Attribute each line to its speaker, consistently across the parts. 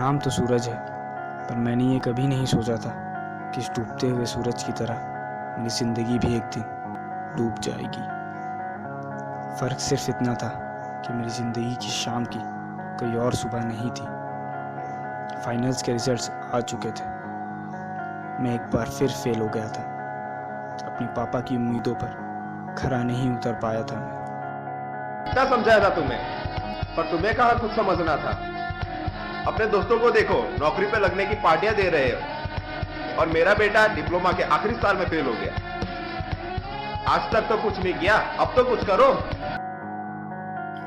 Speaker 1: नाम तो सूरज है, पर मैंने ये कभी नहीं सोचा था कि इस डूबते हुए सूरज की तरह मेरी ज़िंदगी भी एक दिन डूब जाएगी। फ़र्क सिर्फ इतना था कि मेरी ज़िंदगी की शाम की कोई और सुबह नहीं थी। फाइनल्स के रिजल्ट्स आ चुके थे। मैं एक बार फिर फेल हो गया था। अपने पापा की उम्मीदों पर खरा नहीं उतर पाया था मैं।
Speaker 2: क्या समझाया था तुम्हें, पर तुम्हें कहाँ कुछ समझना था। अपने दोस्तों को देखो, नौकरी पे लगने की पार्टियां दे रहे हो, और मेरा बेटा डिप्लोमा के आखिरी साल में फेल हो गया। आज तक तो कुछ नहीं किया, अब तो कुछ करो।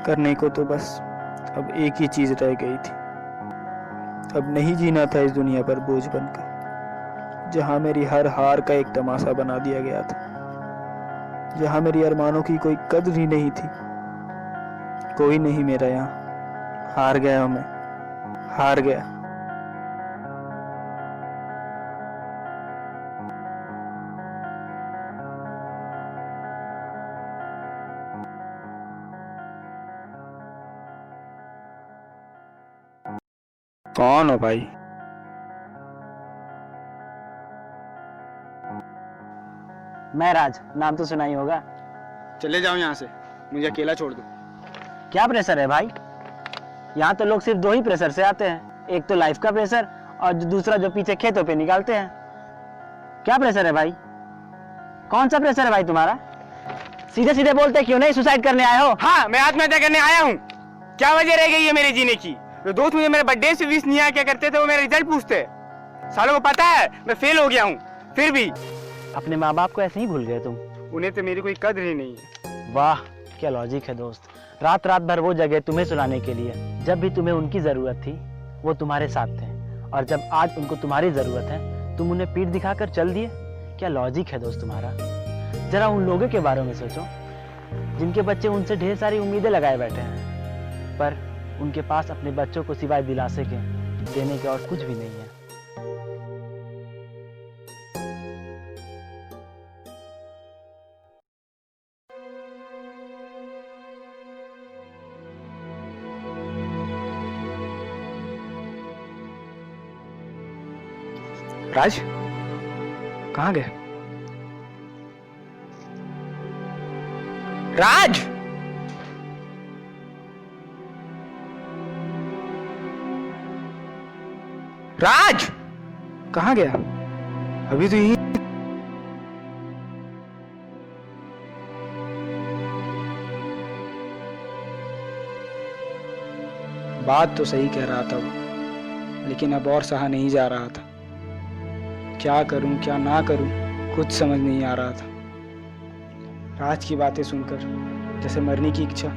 Speaker 1: करने को तो बस अब एक ही चीज रह गई थी। अब नहीं जीना था इस दुनिया पर बोझ बनकर, जहां मेरी हर हार का एक तमाशा बना दिया गया था, जहां मेरी अरमानों की कोई कद्र ही नहीं थी। कोई नहीं मेरा यहाँ, हार गया मैं, हार गया। कौन हो भाई?
Speaker 3: मैं राज, नाम तो सुना ही होगा।
Speaker 1: चले जाओ यहाँ से, मुझे अकेला छोड़ दो।
Speaker 3: क्या प्रेशर है भाई? यहाँ तो लोग सिर्फ दो ही प्रेशर से आते हैं, एक तो लाइफ का प्रेशर और दूसरा जो पीछे खेतों पे निकालते हैं। क्या प्रेशर है भाई? कौन सा प्रेशर है भाई तुम्हारा? सीधे सीधे बोलते क्यों नहीं? सुसाइड करने आए हो?
Speaker 4: हाँ, मैं आत्महत्या करने आया हूँ। क्या वजह रह गई है मेरे जीने की? जो दोस्त मुझे मेरे बर्थडे से विश नहीं क्या करते थे, वो मेरा रिजल्ट पूछते। सालों को पता है मैं फेल हो गया हूँ, फिर भी
Speaker 3: अपने माँ बाप को ऐसे ही भूल गए तुम?
Speaker 4: उन्हें तो मेरी कोई कदर ही नहीं है।
Speaker 3: वाह, क्या लॉजिक है दोस्त। रात रात भर वो जगह तुम्हें सुलाने के लिए, जब भी तुम्हें उनकी जरूरत थी वो तुम्हारे साथ थे, और जब आज उनको तुम्हारी जरूरत है तुम उन्हें पीठ दिखाकर चल दिए। क्या लॉजिक है दोस्त तुम्हारा। जरा उन लोगों के बारे में सोचो जिनके बच्चे उनसे ढेर सारी उम्मीदें लगाए बैठे हैं, पर उनके पास अपने बच्चों को सिवाय दिलासे के देने के और कुछ भी नहीं है।
Speaker 1: राज कहाँ गए?
Speaker 4: राज, राज
Speaker 1: कहाँ गया? अभी तो यही। बात तो सही कह रहा था वो, लेकिन अब और सहा नहीं जा रहा था। क्या करूं क्या ना करूं कुछ समझ नहीं आ रहा था। राज की बातें सुनकर जैसे मरने की इच्छा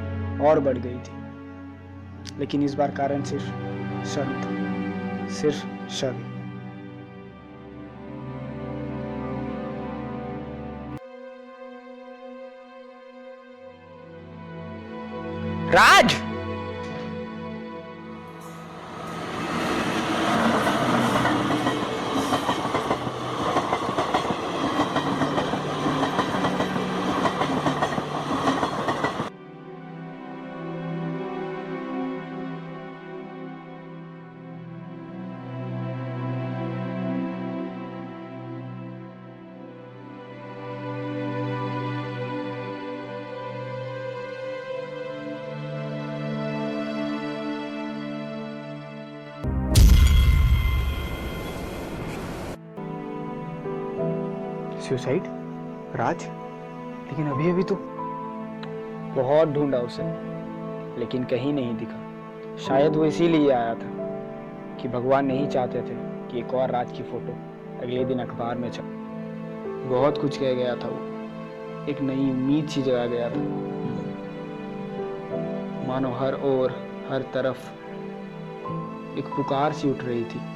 Speaker 1: और बढ़ गई थी, लेकिन इस बार कारण सिर्फ शर्म था, सिर्फ शर्म।
Speaker 4: राज,
Speaker 1: सुसाइड? राज? लेकिन अभी अभी तो बहुत ढूंढा उसे, लेकिन कहीं नहीं दिखा। शायद वो इसीलिए आया था कि भगवान नहीं चाहते थे कि एक और राज की फोटो अगले दिन अखबार में छप। बहुत कुछ कह गया था वो, एक नई उम्मीद सी जगा गया था। मानो हर ओर हर तरफ एक पुकार सी उठ रही थी।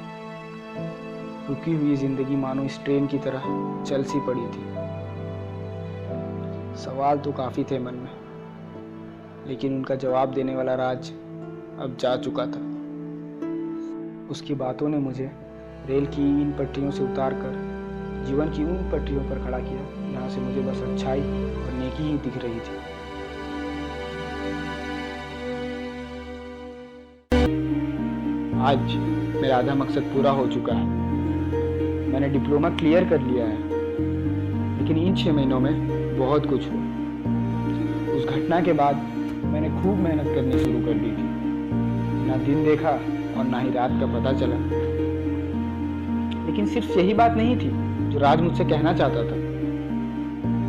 Speaker 1: रुकी हुई जिंदगी मानो इस ट्रेन की तरह चल सी पड़ी थी। सवाल तो काफी थे मन में, लेकिन उनका जवाब देने वाला राज अब जा चुका था। उसकी बातों ने मुझे रेल की इन पटरियों से उतारकर जीवन की उन पटरियों पर खड़ा किया, जहाँ से मुझे बस अच्छाई और नेकी ही दिख रही थी। आज मेरा आधा मकसद पूरा हो चुका है। मैंने डिप्लोमा क्लियर कर लिया है, लेकिन इन 6 महीनों में बहुत कुछ हुआ। उस घटना के बाद मैंने खूब मेहनत करनी शुरू कर दी थी। ना दिन देखा और ना ही रात का पता चला। लेकिन सिर्फ यही बात नहीं थी जो राज मुझसे कहना चाहता था।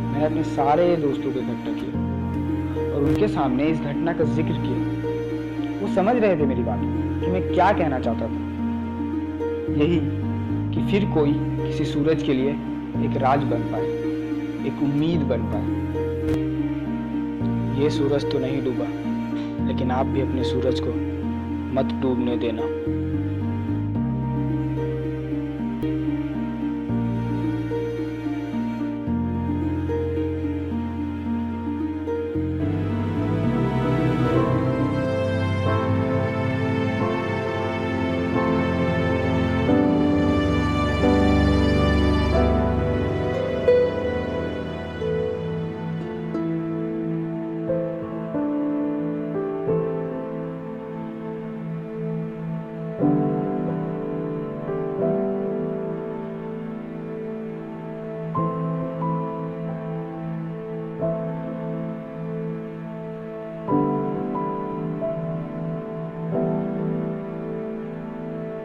Speaker 1: मैंने अपने सारे दोस्तों को इकट्ठा किया और उनके सामने इस घटना का जिक्र किया। वो समझ रहे थे मेरी बात कि मैं क्या कहना चाहता था। यही कि फिर कोई किसी सूरज के लिए एक राज बन पाए, एक उम्मीद बन पाए। ये सूरज तो नहीं डूबा, लेकिन आप भी अपने सूरज को मत डूबने देना।